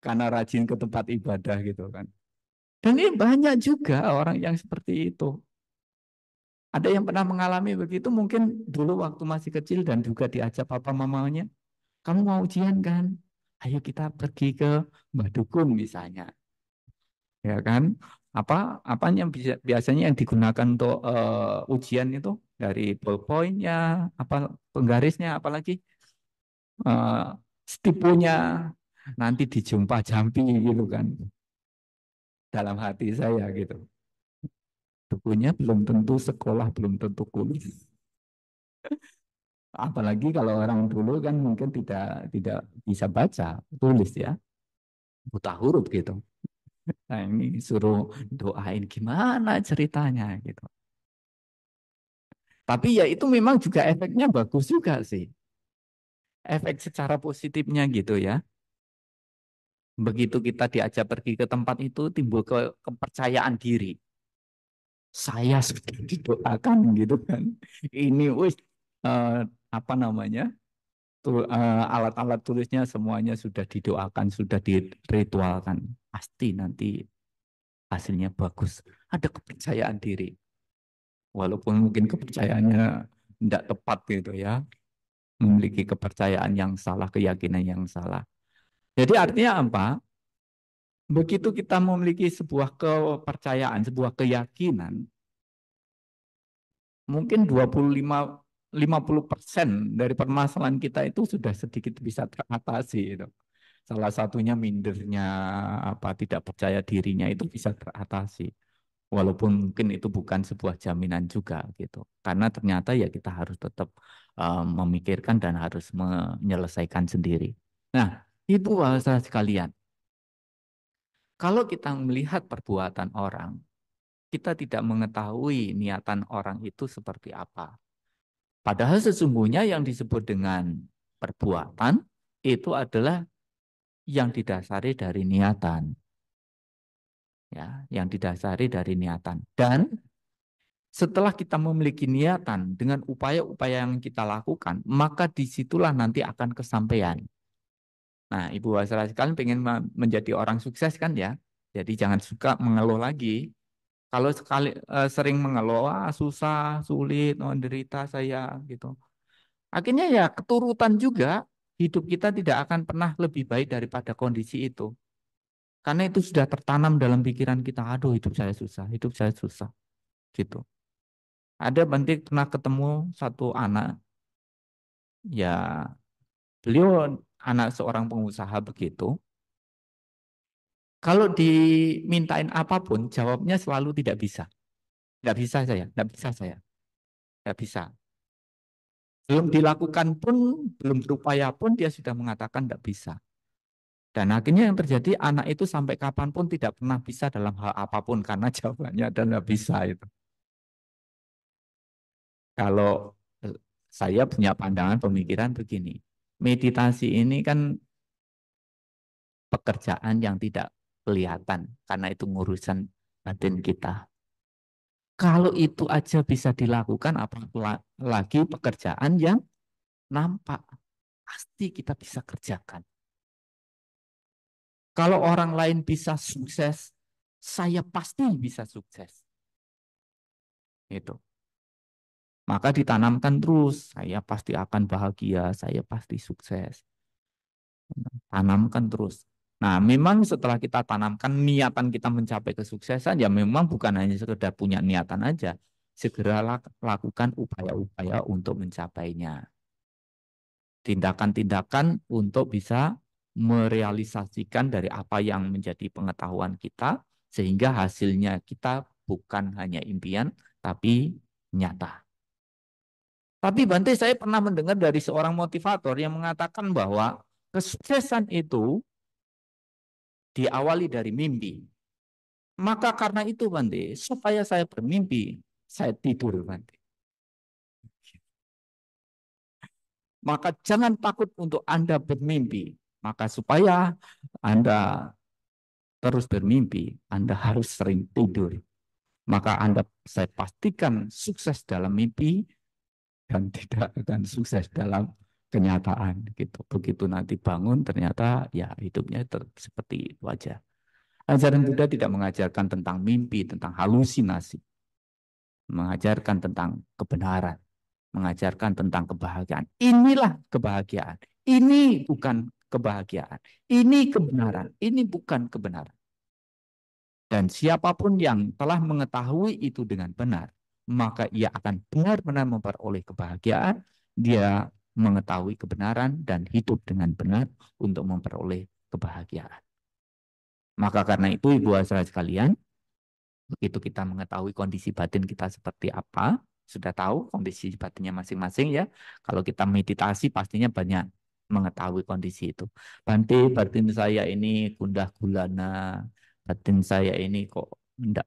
Karena rajin ke tempat ibadah gitu kan. Dan ini banyak juga orang yang seperti itu. Ada yang pernah mengalami begitu mungkin dulu waktu masih kecil dan juga diajak papa mamanya. Kamu mau ujian kan? Ayo kita pergi ke Mbah Dukun misalnya. Ya kan? Apanya biasanya yang digunakan untuk ujian itu dari ballpointnya, apa penggarisnya, apalagi eh, stipunya nanti dijumpa jampi gitu kan dalam hati saya gitu. Dukunnya belum tentu sekolah, belum tentu kuliah. Apalagi kalau orang dulu kan mungkin tidak bisa baca, tulis ya, buta huruf gitu. Nah ini suruh doain gimana ceritanya gitu. Tapi ya itu memang juga efeknya bagus juga sih. Efek secara positifnya gitu ya. Begitu kita diajak pergi ke tempat itu timbul kepercayaan diri. Saya sudah didoakan gitu kan. Ini wis eh, apa namanya? Alat-alat tulisnya semuanya sudah didoakan, sudah diritualkan. Pasti nanti hasilnya bagus. Ada kepercayaan diri. Walaupun mungkin kepercayaannya tidak tepat gitu ya. Memiliki kepercayaan yang salah, keyakinan yang salah. Jadi artinya apa? Begitu kita memiliki sebuah kepercayaan, sebuah keyakinan, mungkin 50% dari permasalahan kita itu sudah sedikit bisa teratasi itu. Salah satunya mindernya apa tidak percaya dirinya itu bisa teratasi. Walaupun mungkin itu bukan sebuah jaminan juga gitu. Karena ternyata ya kita harus tetap memikirkan dan harus menyelesaikan sendiri. Nah, Ibu bahasa sekalian, kalau kita melihat perbuatan orang, kita tidak mengetahui niatan orang itu seperti apa. Padahal sesungguhnya yang disebut dengan perbuatan itu adalah yang didasari dari niatan, ya, yang didasari dari niatan. Dan setelah kita memiliki niatan dengan upaya-upaya yang kita lakukan, maka disitulah nanti akan kesampaian. Nah, Ibu Wasra sekalian pengen menjadi orang sukses kan ya, jadi jangan suka mengeluh lagi. Kalau sekali sering mengeluh, "Wah, susah, sulit, menderita saya gitu." Akhirnya ya keturutan juga hidup kita tidak akan pernah lebih baik daripada kondisi itu. Karena itu sudah tertanam dalam pikiran kita, aduh hidup saya susah gitu. Ada nanti pernah ketemu satu anak, ya beliau anak seorang pengusaha begitu. Kalau dimintain apapun, jawabnya selalu tidak bisa. Tidak bisa saya, tidak bisa saya, tidak bisa. Belum dilakukan pun, belum berupaya pun dia sudah mengatakan tidak bisa. Dan akhirnya yang terjadi anak itu sampai kapanpun tidak pernah bisa dalam hal apapun karena jawabannya adalah bisa itu. Kalau saya punya pandangan pemikiran begini, meditasi ini kan pekerjaan yang tidak kelihatan karena itu ngurusan batin kita. Kalau itu aja bisa dilakukan, apalagi pekerjaan yang nampak, pasti kita bisa kerjakan. Kalau orang lain bisa sukses, saya pasti bisa sukses. Itu. Maka ditanamkan terus, saya pasti akan bahagia, saya pasti sukses. Tanamkan terus. Nah, memang setelah kita tanamkan niatan kita mencapai kesuksesan, ya memang bukan hanya sekedar punya niatan aja. Segera lakukan upaya-upaya untuk mencapainya. Tindakan-tindakan untuk bisa merealisasikan dari apa yang menjadi pengetahuan kita, sehingga hasilnya kita bukan hanya impian, tapi nyata. Tapi Bante, saya pernah mendengar dari seorang motivator yang mengatakan bahwa kesuksesan itu diawali dari mimpi. Maka karena itu Bante, supaya saya bermimpi, saya tidur Bante. Maka jangan takut untuk Anda bermimpi. Maka supaya Anda terus bermimpi, Anda harus sering tidur. Maka Anda, saya pastikan sukses dalam mimpi dan tidak akan sukses dalam kenyataan gitu. Begitu nanti bangun ternyata ya hidupnya seperti itu aja. Ajaran Buddha tidak mengajarkan tentang mimpi, tentang halusinasi, mengajarkan tentang kebenaran, mengajarkan tentang kebahagiaan. Inilah kebahagiaan. Ini bukan kebahagiaan. Ini kebenaran. Ini bukan kebenaran. Dan siapapun yang telah mengetahui itu dengan benar, maka ia akan benar-benar memperoleh kebahagiaan. Dia mengetahui kebenaran dan hidup dengan benar untuk memperoleh kebahagiaan. Maka karena itu, Ibu saudara sekalian, begitu kita mengetahui kondisi batin kita seperti apa, sudah tahu kondisi batinnya masing-masing ya. Kalau kita meditasi pastinya banyak mengetahui kondisi itu. Bante, batin saya ini gundah gulana, batin saya ini kok tidak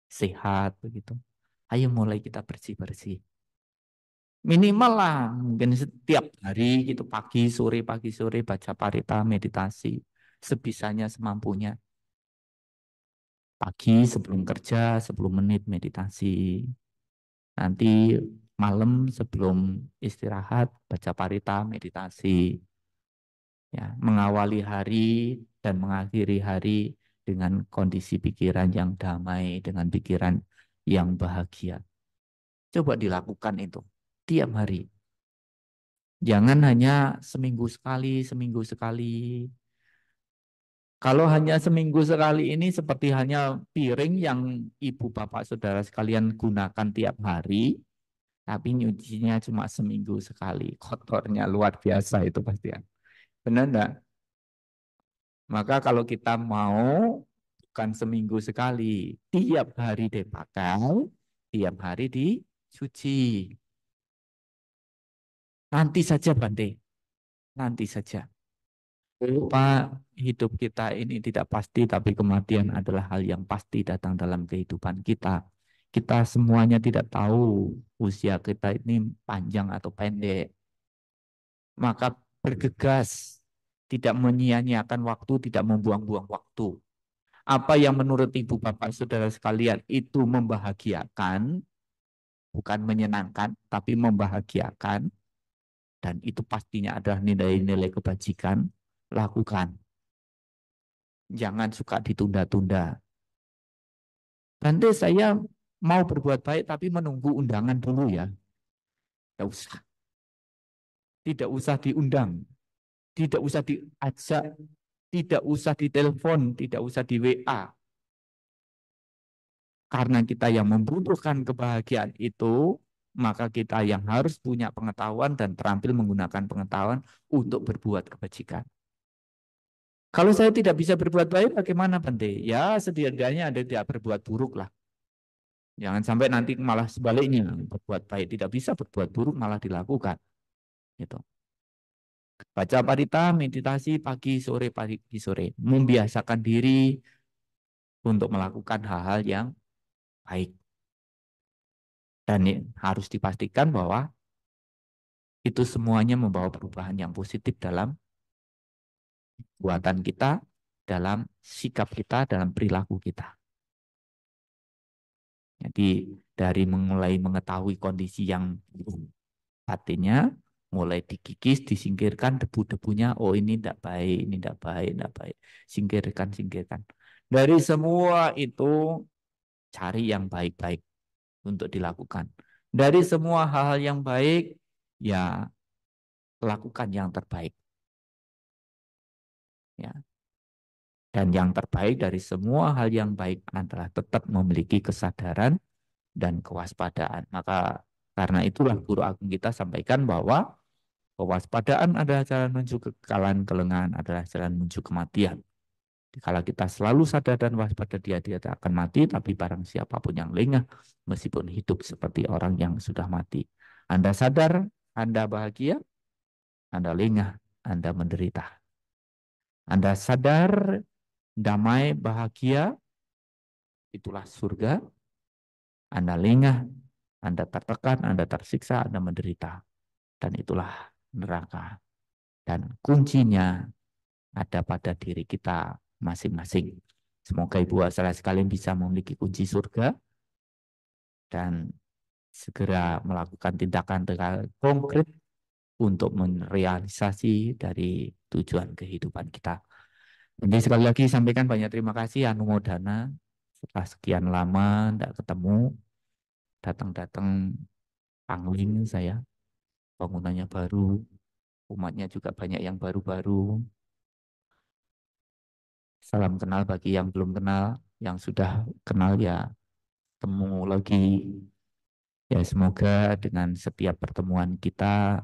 sehat begitu. Ayo mulai kita bersih-bersih. Minimal lah, mungkin setiap hari gitu pagi sore baca parita meditasi sebisanya semampunya. Pagi sebelum kerja 10 menit meditasi. Nanti malam sebelum istirahat baca parita meditasi. Ya, mengawali hari dan mengakhiri hari dengan kondisi pikiran yang damai, dengan pikiran yang bahagia. Coba dilakukan itu tiap hari. Jangan hanya seminggu sekali, seminggu sekali. Kalau hanya seminggu sekali ini seperti hanya piring yang ibu bapak saudara sekalian gunakan tiap hari, tapi nyucinya cuma seminggu sekali. Kotornya luar biasa itu pasti. Benar enggak? Maka kalau kita mau bukan seminggu sekali, tiap hari dipakai, tiap hari dicuci. Nanti saja Bante, nanti saja. Lupa hidup kita ini tidak pasti, tapi kematian adalah hal yang pasti datang dalam kehidupan kita. Kita semuanya tidak tahu usia kita ini panjang atau pendek. Maka bergegas, tidak menyia-nyiakan waktu, tidak membuang-buang waktu. Apa yang menurut ibu bapak saudara sekalian itu membahagiakan, bukan menyenangkan, tapi membahagiakan, dan itu pastinya adalah nilai-nilai kebajikan, lakukan. Jangan suka ditunda-tunda. Nanti saya mau berbuat baik tapi menunggu undangan dulu ya. Tidak usah. Tidak usah diundang. Tidak usah diajak. Tidak usah ditelepon. Tidak usah di WA. Karena kita yang membutuhkan kebahagiaan itu, maka kita yang harus punya pengetahuan dan terampil menggunakan pengetahuan untuk berbuat kebajikan. Kalau saya tidak bisa berbuat baik, bagaimana Bante? Ya, setidaknya ada tidak berbuat buruk lah. Jangan sampai nanti malah sebaliknya berbuat baik tidak bisa berbuat buruk malah dilakukan. Gitu. Baca parita, meditasi pagi sore, membiasakan diri untuk melakukan hal-hal yang baik. Dan harus dipastikan bahwa itu semuanya membawa perubahan yang positif dalam buatan kita, dalam sikap kita, dalam perilaku kita. Jadi dari mulai mengetahui kondisi yang batinnya, mulai dikikis, disingkirkan debu-debunya, oh ini tidak baik, ini tidak baik, tidak baik. Singkirkan, singkirkan. Dari semua itu, cari yang baik-baik untuk dilakukan. Dari semua hal-hal yang baik, ya lakukan yang terbaik. Ya. Dan yang terbaik dari semua hal yang baik adalah tetap memiliki kesadaran dan kewaspadaan. Maka karena itulah Guru Agung kita sampaikan bahwa kewaspadaan adalah jalan menuju kekalahan, kelengahan adalah jalan menuju kematian. Kalau kita selalu sadar dan waspada dia tak akan mati, tapi barang siapapun yang lengah, meskipun hidup seperti orang yang sudah mati. Anda sadar, Anda bahagia, Anda lengah, Anda menderita. Anda sadar, damai, bahagia, itulah surga. Anda lengah, Anda tertekan, Anda tersiksa, Anda menderita. Dan itulah neraka. Dan kuncinya ada pada diri kita masing-masing. Semoga Ibu saudara sekalian bisa memiliki kunci surga dan segera melakukan tindakan konkret untuk merealisasi dari tujuan kehidupan kita. Jadi sekali lagi sampaikan banyak terima kasih Anumodana. Setelah sekian lama tidak ketemu, datang-datang pangling saya, bangunannya baru, umatnya juga banyak yang baru-baru. Salam kenal bagi yang belum kenal, yang sudah kenal ya temu lagi. Ya semoga dengan setiap pertemuan kita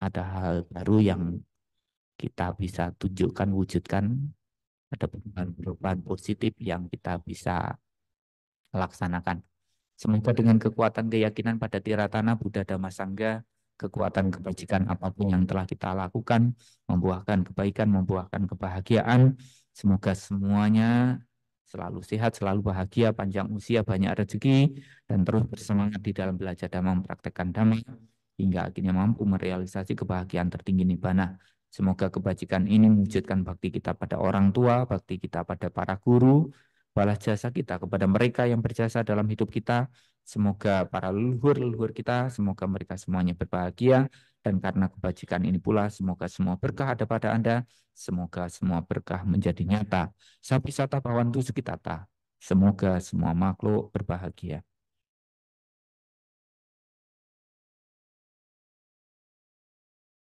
ada hal baru yang kita bisa tunjukkan, wujudkan, ada perubahan-perubahan positif yang kita bisa laksanakan. Semoga dengan kekuatan keyakinan pada Tiratana Buddha Dhamma Sangha, kekuatan kebajikan apapun yang telah kita lakukan, membuahkan kebaikan, membuahkan kebahagiaan. Semoga semuanya selalu sehat, selalu bahagia, panjang usia, banyak rezeki, dan terus bersemangat di dalam belajar Dhamma, mempraktekkan Dhamma, hingga akhirnya mampu merealisasi kebahagiaan tertinggi Nibbana. Semoga kebajikan ini mewujudkan bakti kita pada orang tua, bakti kita pada para guru, balas jasa kita kepada mereka yang berjasa dalam hidup kita. Semoga para leluhur-leluhur kita, semoga mereka semuanya berbahagia. Dan karena kebajikan ini pula, semoga semua berkah ada pada Anda. Semoga semua berkah menjadi nyata. Sapi sata bawantu sukitata. Semoga semua makhluk berbahagia.